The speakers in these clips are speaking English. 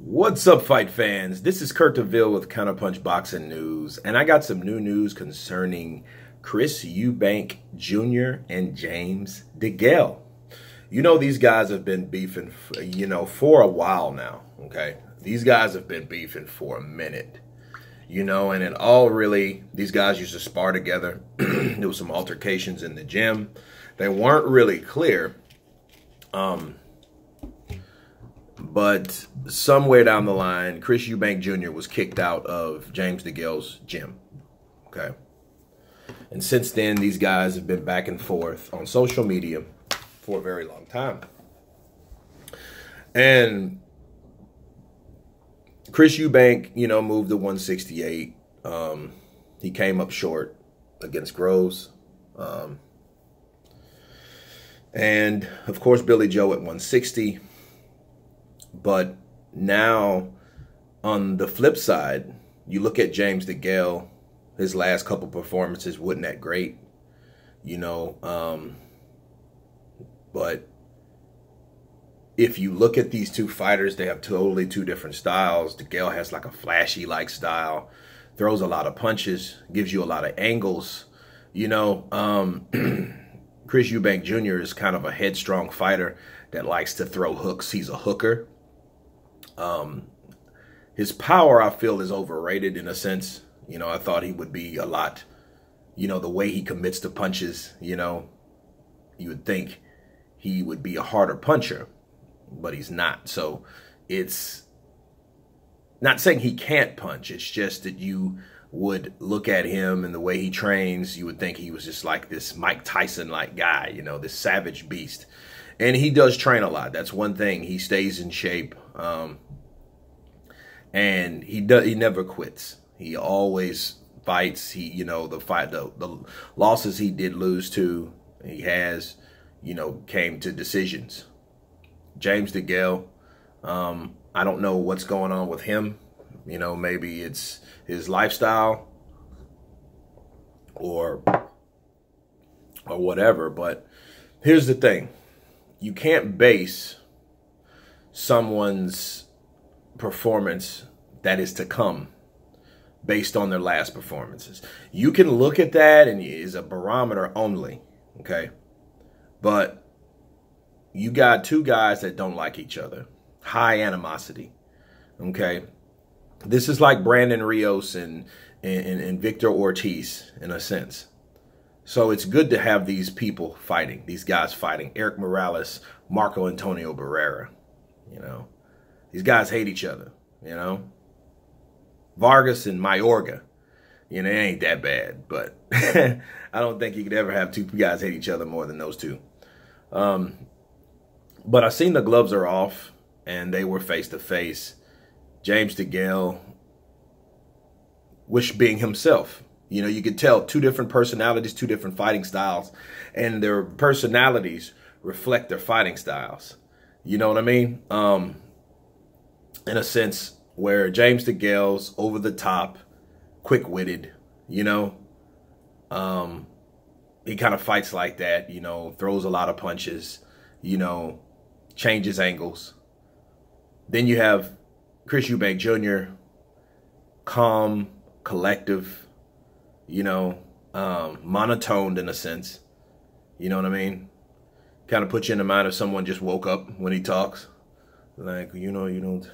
What's up, fight fans? This is Kurt DeVille with Counterpunch Boxing News, and I got some new news concerning Chris Eubank Jr. and James Degale. You know, these guys have been beefing, for a while now, okay? These guys have been beefing for a minute, and it all really, these guys used to spar together. There was some altercations in the gym. They weren't really clear, but somewhere down the line, Chris Eubank Jr. was kicked out of James Degale's gym, okay? And since then, these guys have been back and forth on social media for a very long time. And Chris Eubank, moved to 168. He came up short against Groves. And, of course, Billy Joe at 160. But now, on the flip side, you look at James Degale, his last couple performances wasn't that great, but if you look at these two fighters, they have totally two different styles. Degale has like a flashy-like style, throws a lot of punches, gives you a lot of angles, Chris Eubank Jr. is kind of a headstrong fighter that likes to throw hooks. He's a hooker. His power, I feel, is overrated in a sense. I thought he would be a lot, the way he commits to punches, you would think he would be a harder puncher, but he's not. So it's not saying he can't punch. It's just that you would look at him and the way he trains, you would think he was just like this Mike Tyson-like guy, this savage beast. And he does train a lot. That's one thing. He stays in shape. And he never quits. He always fights. He, the losses he did lose to, he has, came to decisions. James Degale, I don't know what's going on with him. Maybe it's his lifestyle or whatever. But here's the thing. You can't base someone's performance that is to come based on their last performances. You can look at that and it's a barometer only, okay? But you got two guys that don't like each other. High animosity, okay? This is like Brandon Rios and Victor Ortiz in a sense. So it's good to have these people fighting, these guys fighting. Eric Morales, Marco Antonio Barrera, These guys hate each other, Vargas and Mayorga, it ain't that bad, but I don't think you could ever have two guys hate each other more than those two. But I seen the gloves are off, and they were face-to-face. James Degale, which being himself. You could tell two different personalities, two different fighting styles, and their personalities reflect their fighting styles. You know what I mean? In a sense where James Degale's over the top, quick-witted, he kind of fights like that, throws a lot of punches, changes angles. Then you have Chris Eubank Jr., calm, collective, monotoned in a sense. You know what I mean? Kind of puts you in the mind of someone just woke up when he talks. Like, you don't,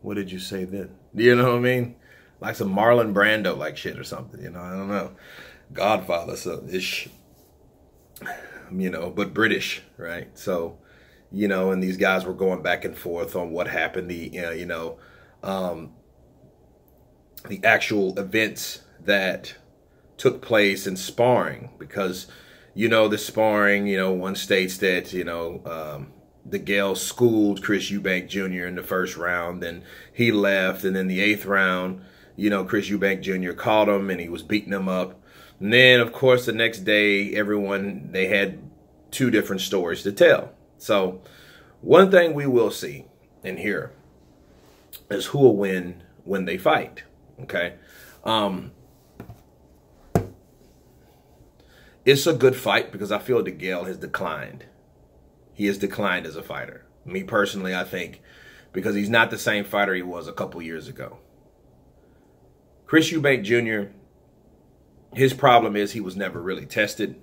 what did you say then? You know what I mean? Like some Marlon Brando like shit or something, I don't know. Godfather, so ish, but British, right? So, and these guys were going back and forth on what happened, the actual events that took place in sparring, because the sparring, one states that Degale schooled Chris Eubank Jr. in the first round, then he left, and then the 8th round, Chris Eubank Jr. caught him and he was beating him up. And then, of course, the next day, they had two different stories to tell. So one thing we will see and hear is who will win when they fight, okay? It's a good fight because I feel Degale has declined. He has declined as a fighter. Me personally, I think because he's not the same fighter he was a couple years ago. Chris Eubank Jr., his problem is he was never really tested.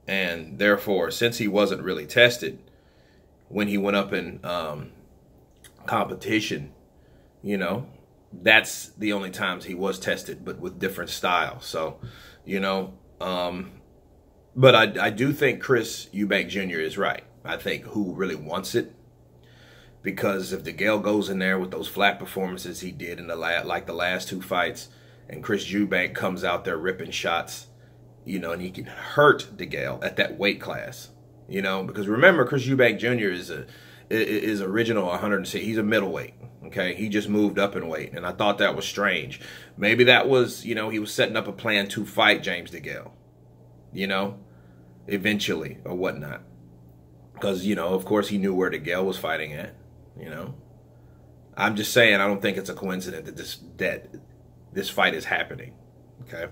And therefore, since he wasn't really tested, when he went up in competition, you know, that's the only times he was tested, but with different styles. So, you know, but I do think Chris Eubank Jr. is right. I think who really wants it, because if Degale goes in there with those flat performances he did in the last two fights, and Chris Eubank comes out there ripping shots, you know, and he can hurt Degale at that weight class, you know, because remember, Chris Eubank Jr. is original 106. He's a middleweight. Okay, he just moved up in weight, and I thought that was strange. Maybe that was, you know, he was setting up a plan to fight James Degale, you know, eventually or whatnot, because, you know, of course he knew where Degale was fighting at. You know, I'm just saying, I don't think it's a coincidence that this fight is happening. Okay,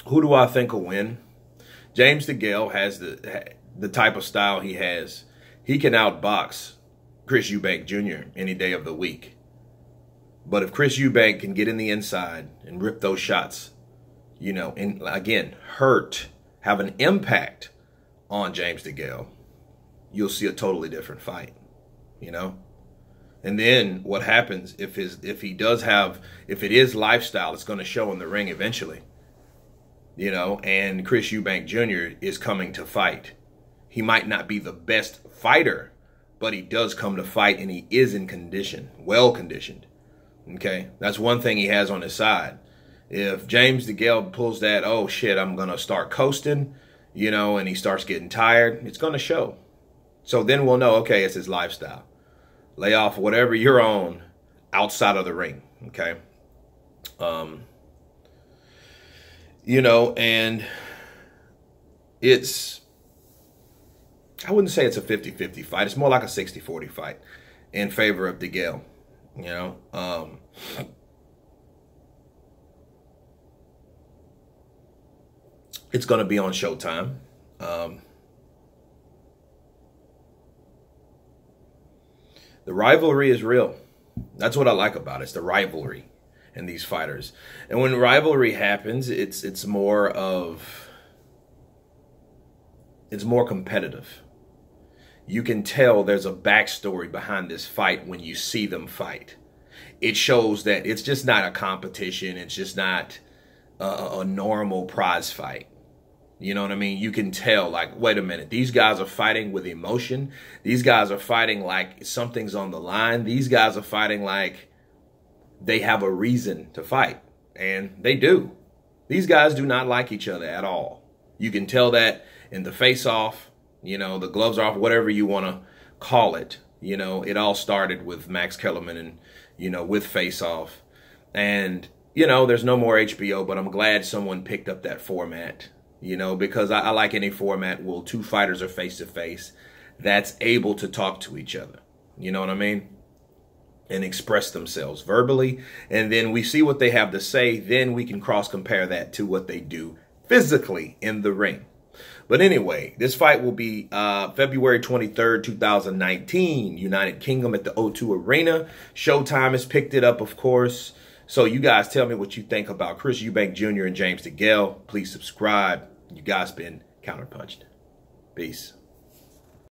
who do I think will win? James Degale has the type of style he has. He can outbox Chris Eubank Jr. any day of the week. But if Chris Eubank can get in the inside and rip those shots, you know, and again, have an impact on James Degale, you'll see a totally different fight, you know? And then what happens if it is lifestyle, it's going to show in the ring eventually, you know, and Chris Eubank Jr. is coming to fight. He might not be the best fighter, but he does come to fight, and he is in condition, well conditioned. Okay, that's one thing he has on his side. If James Degale pulls that, oh shit, I'm gonna start coasting, you know, and he starts getting tired, it's gonna show. So then we'll know, okay, it's his lifestyle. Lay off whatever you're on outside of the ring. Okay, you know, and I wouldn't say it's a 50-50 fight. It's more like a 60-40 fight in favor of Degale, you know. It's going to be on Showtime. The rivalry is real. That's what I like about it. It's the rivalry in these fighters. And when rivalry happens, it's more competitive. You can tell there's a backstory behind this fight when you see them fight. It shows that it's just not a competition. It's just not a normal prize fight. You know what I mean? You can tell, like, wait a minute, these guys are fighting with emotion. These guys are fighting like something's on the line. These guys are fighting like they have a reason to fight. And they do. These guys do not like each other at all. You can tell that in the face-off. You know, the gloves are off, whatever you want to call it. You know, it all started with Max Kellerman and, you know, with Faceoff. And, you know, there's no more HBO, but I'm glad someone picked up that format, you know, because I like any format where two fighters are face-to-face that's able to talk to each other. You know what I mean? And express themselves verbally. And then we see what they have to say. Then we can cross-compare that to what they do physically in the ring. But anyway, this fight will be February 23rd, 2019, United Kingdom at the O2 Arena. Showtime has picked it up, of course. So you guys tell me what you think about Chris Eubank Jr. and James Degale. Please subscribe. You guys been counterpunched. Peace.